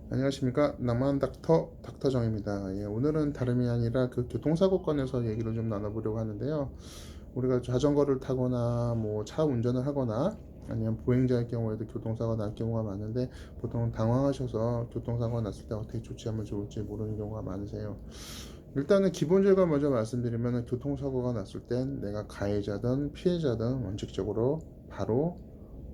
안녕하십니까. 남한 닥터정입니다. 예, 오늘은 다름이 아니라 그 교통사고권에서 얘기를 좀 나눠보려고 하는데요. 우리가 자전거를 타거나 뭐 차 운전을 하거나 아니면 보행자의 경우에도 교통사고가 날 경우가 많은데, 보통 당황하셔서 교통사고가 났을 때 어떻게 조치하면 좋을지 모르는 경우가 많으세요. 일단은 기본적으로 먼저 말씀드리면, 교통사고가 났을 땐 내가 가해자든 피해자든 원칙적으로 바로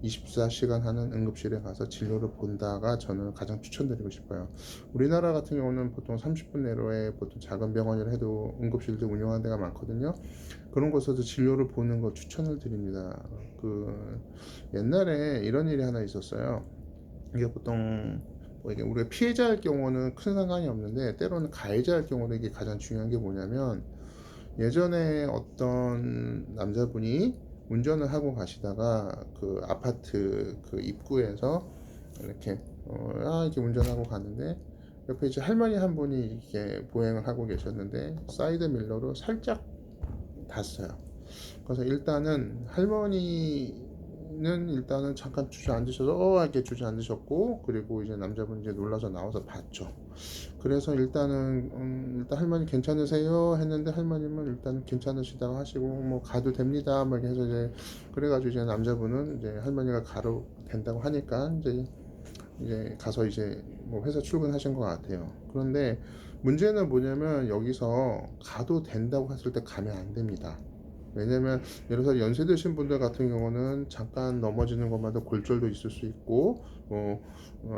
24시간 하는 응급실에 가서 진료를 본다가 저는 가장 추천드리고 싶어요. 우리나라 같은 경우는 보통 30분 내로에 보통 작은 병원이라 해도 응급실도 운영하는 데가 많거든요. 그런 곳에서 진료를 보는 거 추천을 드립니다. 그 옛날에 이런 일이 하나 있었어요. 이게 보통 뭐 이게 우리가 피해자일 경우는 큰 상관이 없는데, 때로는 가해자일 경우는 이게 가장 중요한 게 뭐냐면, 예전에 어떤 남자분이 운전을 하고 가시다가 그 아파트 그 입구에서 이렇게 이렇게 운전하고 가는데, 옆에 이제 할머니 한 분이 이렇게 보행을 하고 계셨는데 사이드 밀러로 살짝 닿았어요. 그래서 일단은 할머니는 일단은 잠깐 주저앉으셔서 이렇게 주저앉으셨고, 그리고 이제 남자분 이제 놀라서 나와서 봤죠. 그래서 일단은 일단 할머니 괜찮으세요 했는데, 할머님은 일단 괜찮으시다고 하시고 뭐 가도 됩니다 막 해서 이제, 그래가지고 이제 남자분은 이제 할머니가 가도 된다고 하니까 이제 가서 이제 뭐 회사 출근하신 것 같아요. 그런데 문제는 뭐냐면, 여기서 가도 된다고 했을 때 가면 안 됩니다. 왜냐면 예를 들어서 연세 드신 분들 같은 경우는 잠깐 넘어지는 것마다 골절도 있을 수 있고,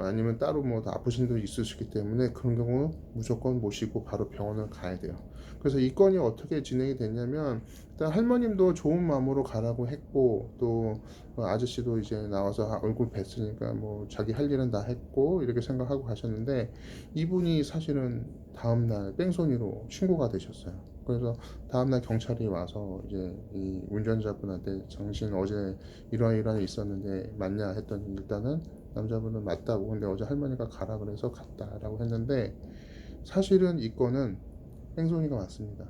아니면 따로 뭐 더 아프신 분도 있을 수 있기 때문에, 그런 경우 무조건 모시고 바로 병원을 가야 돼요. 그래서 이 건이 어떻게 진행이 됐냐면, 일단 할머님도 좋은 마음으로 가라고 했고, 또 아저씨도 이제 나와서 얼굴 뵀으니까 뭐 자기 할 일은 다 했고 이렇게 생각하고 가셨는데, 이분이 사실은 다음날 뺑소니로 신고가 되셨어요. 그래서 다음날 경찰이 와서 이제 이 운전자분한테 당신 어제 이러이러한 일이 있었는데 맞냐 했더니, 일단은 남자분은 맞다고, 근데 어제 할머니가 가라 그래서 갔다라고 했는데, 사실은 이 건은 뺑소니가 맞습니다.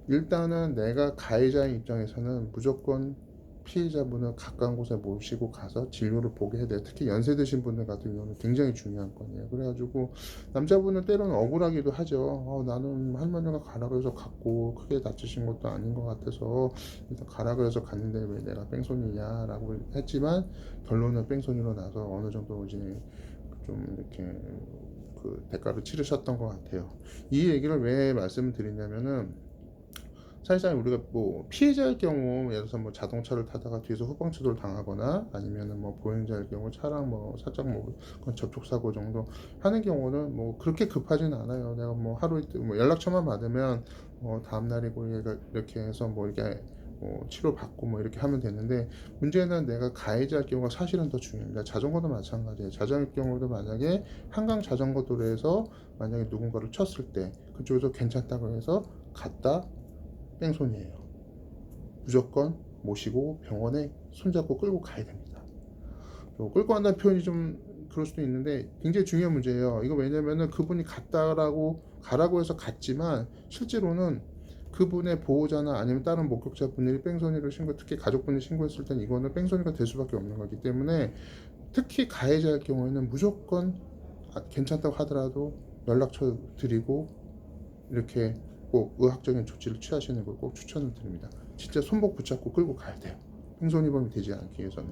일단은 내가 가해자의 입장에서는 무조건 피해자분을 가까운 곳에 모시고 가서 진료를 보게 해야 돼요. 특히 연세 드신 분들 같은 경우는 굉장히 중요한 건이에요. 그래가지고 남자분은 때로는 억울하기도 하죠. 나는 할머니가 가라 그래서 갔고 크게 다치신 것도 아닌 것 같아서 일단 가라 그래서 갔는데 왜 내가 뺑소니냐 라고 했지만, 결론은 뺑소니로 나서 어느 정도 이제 좀 이렇게 그 대가를 치르셨던 것 같아요. 이 얘기를 왜 말씀을 드리냐면은, 사실상 우리가 뭐 피해자일 경우, 예를 들어서 뭐 자동차를 타다가 뒤에서 후방추돌 당하거나, 아니면은 뭐 보행자일 경우 차랑 뭐 살짝 뭐 그런 접촉사고 정도 하는 경우는 뭐 그렇게 급하진 않아요. 내가 뭐 하루 이틀 뭐 연락처만 받으면 다음 날이고 얘가 이렇게 해서 뭐 이렇게 치료 받고 뭐 이렇게 하면 되는데, 문제는 내가 가해자일 경우가 사실은 더 중요합니다. 자전거도 마찬가지예요. 자전거 경우도 만약에 한강 자전거 도로에서 만약에 누군가를 쳤을 때 그쪽에서 괜찮다고 해서 갔다, 뺑소니예요. 무조건 모시고 병원에 손잡고 끌고 가야 됩니다. 끌고 간다는 표현이 좀 그럴 수도 있는데, 굉장히 중요한 문제예요. 이거 왜냐면은 그분이 갔다라고 가라고 해서 갔지만, 실제로는 그분의 보호자나 아니면 다른 목격자분들이 뺑소니를 특히 가족분이 신고했을 땐 이거는 뺑소니가 될 수밖에 없는 거기 때문에, 특히 가해자일 경우에는 무조건 괜찮다고 하더라도 연락처 드리고 이렇게 꼭 의학적인 조치를 취하시는 걸 꼭 추천을 드립니다. 진짜 손목 붙잡고 끌고 가야 돼요. 횡손이범이 되지 않기 위해서는.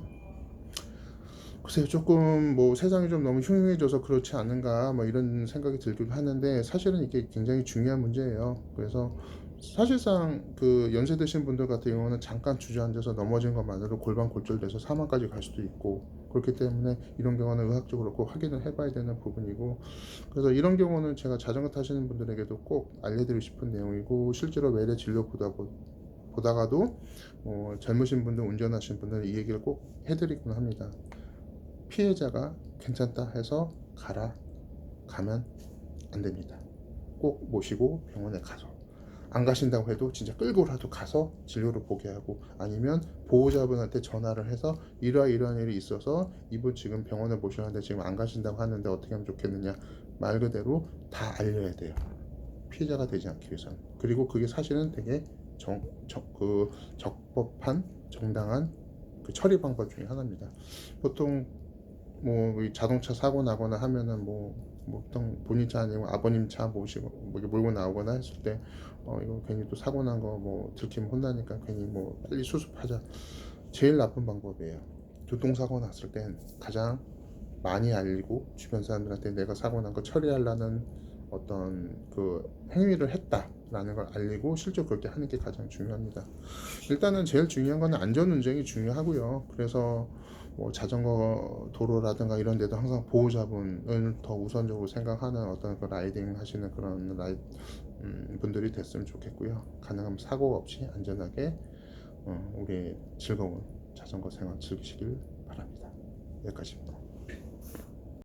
글쎄요, 조금 뭐 세상이 좀 너무 흉흉해져서 그렇지 않은가 뭐 이런 생각이 들기도 하는데, 사실은 이게 굉장히 중요한 문제예요. 그래서 사실상 그 연세 드신 분들 같은 경우는 잠깐 주저앉아서 넘어진 것만으로 골반 골절돼서 사망까지 갈 수도 있고, 그렇기 때문에 이런 경우는 의학적으로 꼭 확인을 해봐야 되는 부분이고, 그래서 이런 경우는 제가 자전거 타시는 분들에게도 꼭 알려드리고 싶은 내용이고, 실제로 외래 진료 보다가도 젊으신 분들, 운전하시는 분들은 이 얘기를 꼭 해드리곤 합니다. 피해자가 괜찮다 해서 가면 안 됩니다. 꼭 모시고 병원에 가서, 안 가신다고 해도 진짜 끌고라도 가서 진료를 보게 하고, 아니면 보호자분한테 전화를 해서 이러한 일이 있어서 이분 지금 병원에 모셔야 돼, 지금 안 가신다고 하는데 어떻게 하면 좋겠느냐, 말 그대로 다 알려야 돼요. 피해자가 되지 않기 위해서는. 그리고 그게 사실은 되게 적법한 정당한 그 처리 방법 중에 하나입니다. 보통 뭐 이 자동차 사고 나거나 하면은 뭐 보통 본인 차 아니고 아버님 차 모시고 뭐 이렇게 몰고 나오거나 했을 때 이거 괜히 또 사고 난 거 뭐 들키면 혼나니까 괜히 뭐 빨리 수습하자. 제일 나쁜 방법이에요. 교통사고 났을 땐 가장 많이 알리고 주변 사람들한테 내가 사고 난 거 처리하려는 어떤 그 행위를 했다라는 걸 알리고 실제 그렇게 하는 게 가장 중요합니다. 일단은 제일 중요한 건 안전운전이 중요하고요. 그래서 뭐 자전거 도로라든가 이런 데도 항상 보호자분을 더 우선적으로 생각하는 어떤 그 라이딩 하시는 그런 분들이 됐으면 좋겠고요. 가능하면 사고 없이 안전하게 우리 즐거운 자전거 생활 즐기시길 바랍니다. 여기까지입니다.